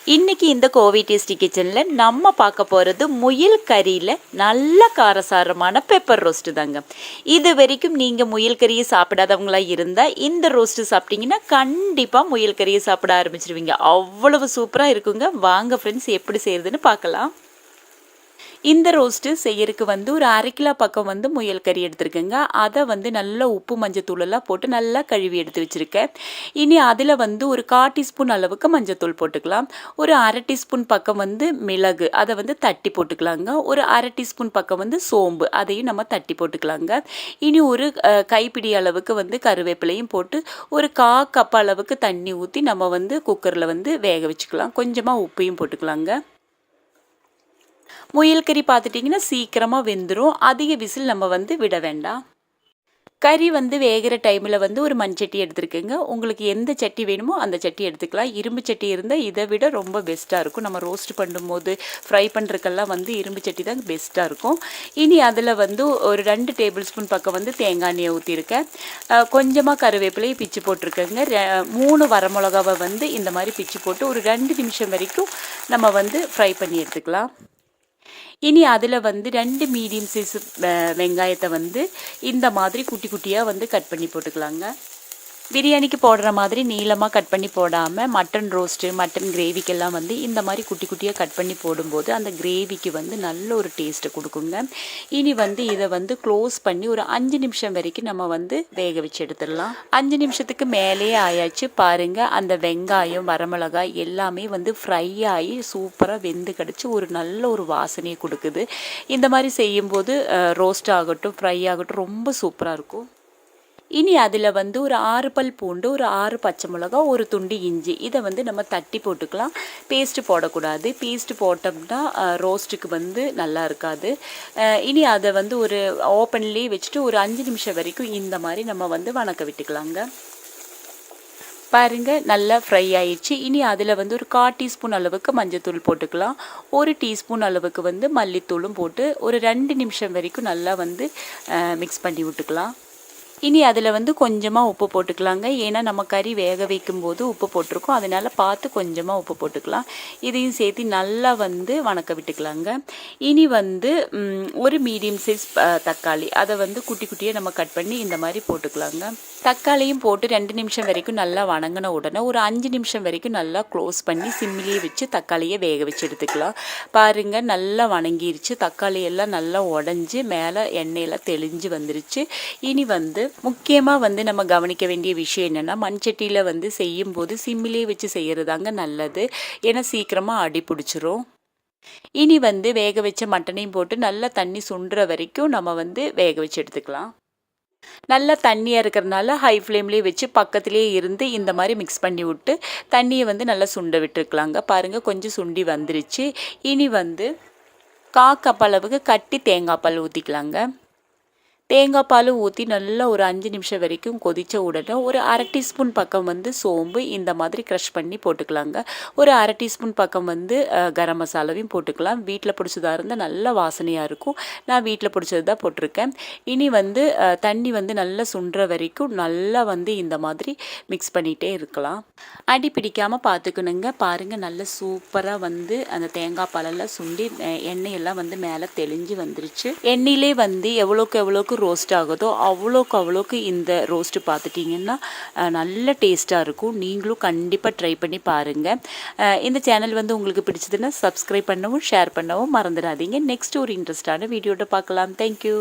இன்றைக்கி இந்த கோவை டேஸ்டி கிச்சனில் நம்ம பார்க்க போகிறது முயல் கறியில் நல்ல காரசாரமான பெப்பர் ரோஸ்ட்டு தாங்க. இது வரைக்கும் நீங்கள் முயல் கறியை சாப்பிடாதவங்களா இருந்தால் இந்த ரோஸ்ட்டு சாப்பிட்டீங்கன்னா கண்டிப்பாக முயல் கறியை சாப்பிட ஆரம்பிச்சிருவீங்க. அவ்வளவு சூப்பராக இருக்குங்க. வாங்க ஃப்ரெண்ட்ஸ், எப்படி செய்கிறதுன்னு பார்க்கலாம். இந்த ரோஸ்ட்டு செய்யறதுக்கு ஒரு 1/2 கிலோ பக்கம் முயல் கறி எடுத்துருக்கேங்க. அதை நல்லா உப்பு மஞ்சத்தூளெல்லாம் போட்டு நல்லா கழுவி எடுத்து வச்சுருக்கேன். இனி அதில் ஒரு 1/4 டீஸ்பூன் அளவுக்கு மஞ்சத்தூள் போட்டுக்கலாம். ஒரு 1/2 டீஸ்பூன் பக்கம் மிளகு, அதை தட்டி போட்டுக்கலாங்க. ஒரு 1/2 டீஸ்பூன் பக்கம் சோம்பு, அதையும் நம்ம தட்டி போட்டுக்கலாங்க. இனி ஒரு கைப்பிடி அளவுக்கு கருவேப்பிலையும் போட்டு ஒரு 1/4 கப் அளவுக்கு தண்ணி ஊற்றி நம்ம குக்கரில் வேக வச்சுக்கலாம். கொஞ்சமாக உப்பையும் போட்டுக்கலாங்க. முயல் கறி பார்த்துட்டிங்கன்னா சீக்கிரமாக வெந்துடும். அதிக விசில் நம்ம விட வேண்டாம். கறி வேகிற டைமில் ஒரு மண்சட்டி எடுத்துருக்கேங்க. உங்களுக்கு எந்த சட்டி வேணுமோ அந்த சட்டி எடுத்துக்கலாம். இரும்பு சட்டி இருந்தால் இதை விட ரொம்ப பெஸ்ட்டாக இருக்கும். நம்ம ரோஸ்ட் பண்ணும்போது ஃப்ரை பண்ணுறதுக்கெல்லாம் இரும்பு சட்டி தான் பெஸ்ட்டாக இருக்கும். இனி அதில் ஒரு 2 டேபிள் ஸ்பூன் பக்கம் தேங்காய் எண்ணெயை ஊற்றிருக்கேன். கொஞ்சமாக கருவேப்பிலையை பிச்சு போட்டிருக்கேங்க. 3 வரமிளகாவை இந்த மாதிரி பிச்சு போட்டு ஒரு 2 நிமிஷம் வரைக்கும் நம்ம ஃப்ரை பண்ணி எடுத்துக்கலாம். இனி அதில் 2 மீடியம் சைஸ் வெங்காயத்தை இந்த மாதிரி குட்டி குட்டியாக கட் பண்ணி போட்டுக்கலாங்க. பிரியாணிக்கு போடுற மாதிரி நீளமாக கட் பண்ணி போடாமல் மட்டன் ரோஸ்ட்டு, மட்டன் கிரேவிக்கெல்லாம் இந்த மாதிரி குட்டி குட்டியாக கட் பண்ணி போடும்போது அந்த கிரேவிக்கு நல்ல ஒரு டேஸ்ட்டை கொடுக்குங்க. இனி இதை க்ளோஸ் பண்ணி ஒரு 5 நிமிஷம் வரைக்கும் நம்ம வேக வச்சு எடுத்துடலாம். 5 நிமிஷத்துக்கு மேலேயே ஆயாச்சு. பாருங்கள், அந்த வெங்காயம், வரமிளகாய் எல்லாமே ஃப்ரை ஆகி சூப்பராக வெந்து கிடச்சி ஒரு நல்ல ஒரு வாசனையை கொடுக்குது. இந்த மாதிரி செய்யும்போது ரோஸ்ட் ஆகட்டும், ஃப்ரை ஆகட்டும், ரொம்ப சூப்பராக இருக்கும். இனி அதில் ஒரு 6 பல் பூண்டு, ஒரு 6 பச்சை மிளகா, ஒரு துண்டு இஞ்சி, இதை நம்ம தட்டி போட்டுக்கலாம். பேஸ்ட்டு போடக்கூடாது. பேஸ்ட்டு போட்டோம்னா ரோஸ்ட்டுக்கு நல்லா இருக்காது. இனி அதை ஒரு ஓப்பன்லேயே வச்சுட்டு ஒரு 5 நிமிஷம் வரைக்கும் இந்த மாதிரி நம்ம வணக்க விட்டுக்கலாங்க. பாருங்கள், நல்லா ஃப்ரை ஆயிடுச்சு. இனி அதில் ஒரு 1/4 டீஸ்பூன் அளவுக்கு மஞ்சத்தூள் போட்டுக்கலாம். 1 டீஸ்பூன் அளவுக்கு மல்லித்தூளும் போட்டு ஒரு 2 நிமிஷம் வரைக்கும் நல்லா மிக்ஸ் பண்ணி விட்டுக்கலாம். இனி அதில் கொஞ்சமாக உப்பு போட்டுக்கலாங்க. ஏன்னா நம்ம கறி வேக வைக்கும்போது உப்பு போட்டிருக்கோம். அதனால் பார்த்து கொஞ்சமாக உப்பு போட்டுக்கலாம். இதையும் சேர்த்து நல்லா வணக்க விட்டுக்கலாங்க. இனி ஒரு மீடியம் சைஸ் தக்காளி, அதை குட்டி குட்டியாக நம்ம கட் பண்ணி இந்த மாதிரி போட்டுக்கலாங்க. தக்காளியும் போட்டு 2 நிமிஷம் வரைக்கும் நல்லா வணங்கின உடனே ஒரு 5 நிமிஷம் வரைக்கும் நல்லா க்ளோஸ் பண்ணி சிம்மிலேயே வச்சு தக்காளியை வேக வச்சு எடுத்துக்கலாம். பாருங்கள், நல்லா வணங்கிருச்சு. தக்காளி எல்லாம் நல்லா உடஞ்சி மேலே எண்ணெயெல்லாம் தெளிஞ்சு வந்துருச்சு. இனி முக்கியமாக நம்ம கவனிக்க வேண்டிய விஷயம் என்னென்னா, மண்சட்டியில் செய்யும்போது சிம்மிலே வச்சு செய்கிறதாங்க நல்லது. ஏன்னா சீக்கிரமாக அடி பிடிச்சிரும். இனி வேக வச்ச மட்டனையும் போட்டு நல்லா தண்ணி சுண்டுற வரைக்கும் நம்ம வேக வச்சு எடுத்துக்கலாம். நல்லா தண்ணியாக இருக்கிறதுனால ஹை ஃப்ளேம்லேயே வச்சு பக்கத்துலேயே இருந்து இந்த மாதிரி மிக்ஸ் பண்ணி விட்டு தண்ணியை நல்லா சுண்ட விட்டுருக்கலாங்க. பாருங்கள், கொஞ்சம் சுண்டி வந்துருச்சு. இனி 1/4 கப் அளவுக்கு கட்டி தேங்காய் பால் ஊற்றிக்கலாங்க. தேங்காய் பால் ஊற்றி நல்லா ஒரு 5 நிமிஷம் வரைக்கும் கொதித்த உடனே ஒரு 1/2 டீஸ்பூன் பக்கம் சோம்பு இந்த மாதிரி க்ரஷ் பண்ணி போட்டுக்கலாங்க. ஒரு 1/2 டீஸ்பூன் பக்கம் கரம் மசாலாவையும் போட்டுக்கலாம். வீட்டில் பிடிச்சதாக இருந்தால் நல்ல வாசனையாக இருக்கும். நான் வீட்டில் பிடிச்சது தான் போட்டிருக்கேன். இனி தண்ணி நல்லா சுண்டுற வரைக்கும் நல்லா இந்த மாதிரி மிக்ஸ் பண்ணிகிட்டே இருக்கலாம். அடி பிடிக்காமல் பார்த்துக்கணுங்க. பாருங்கள், நல்ல சூப்பராக அந்த தேங்காய் பாலெல்லாம் சுண்டி எண்ணெயெல்லாம் மேலே தெளிஞ்சு வந்துருச்சு. எண்ணெயிலே எவ்வளோக்கு ரோஸ்ட் ஆகுதோ அவ்வளோக்கு இந்த ரோஸ்ட்டு பார்த்துட்டிங்கன்னா நல்ல டேஸ்ட்டாக இருக்கும். நீங்களும் கண்டிப்பாக ட்ரை பண்ணி பாருங்கள். இந்த சேனல் உங்களுக்கு பிடிச்சதுன்னா சப்ஸ்கிரைப் பண்ணவும் ஷேர் பண்ணவும் மறந்துடாதீங்க. நெக்ஸ்ட் ஒரு இன்ட்ரெஸ்டான வீடியோட பார்க்கலாம். தேங்க்யூ.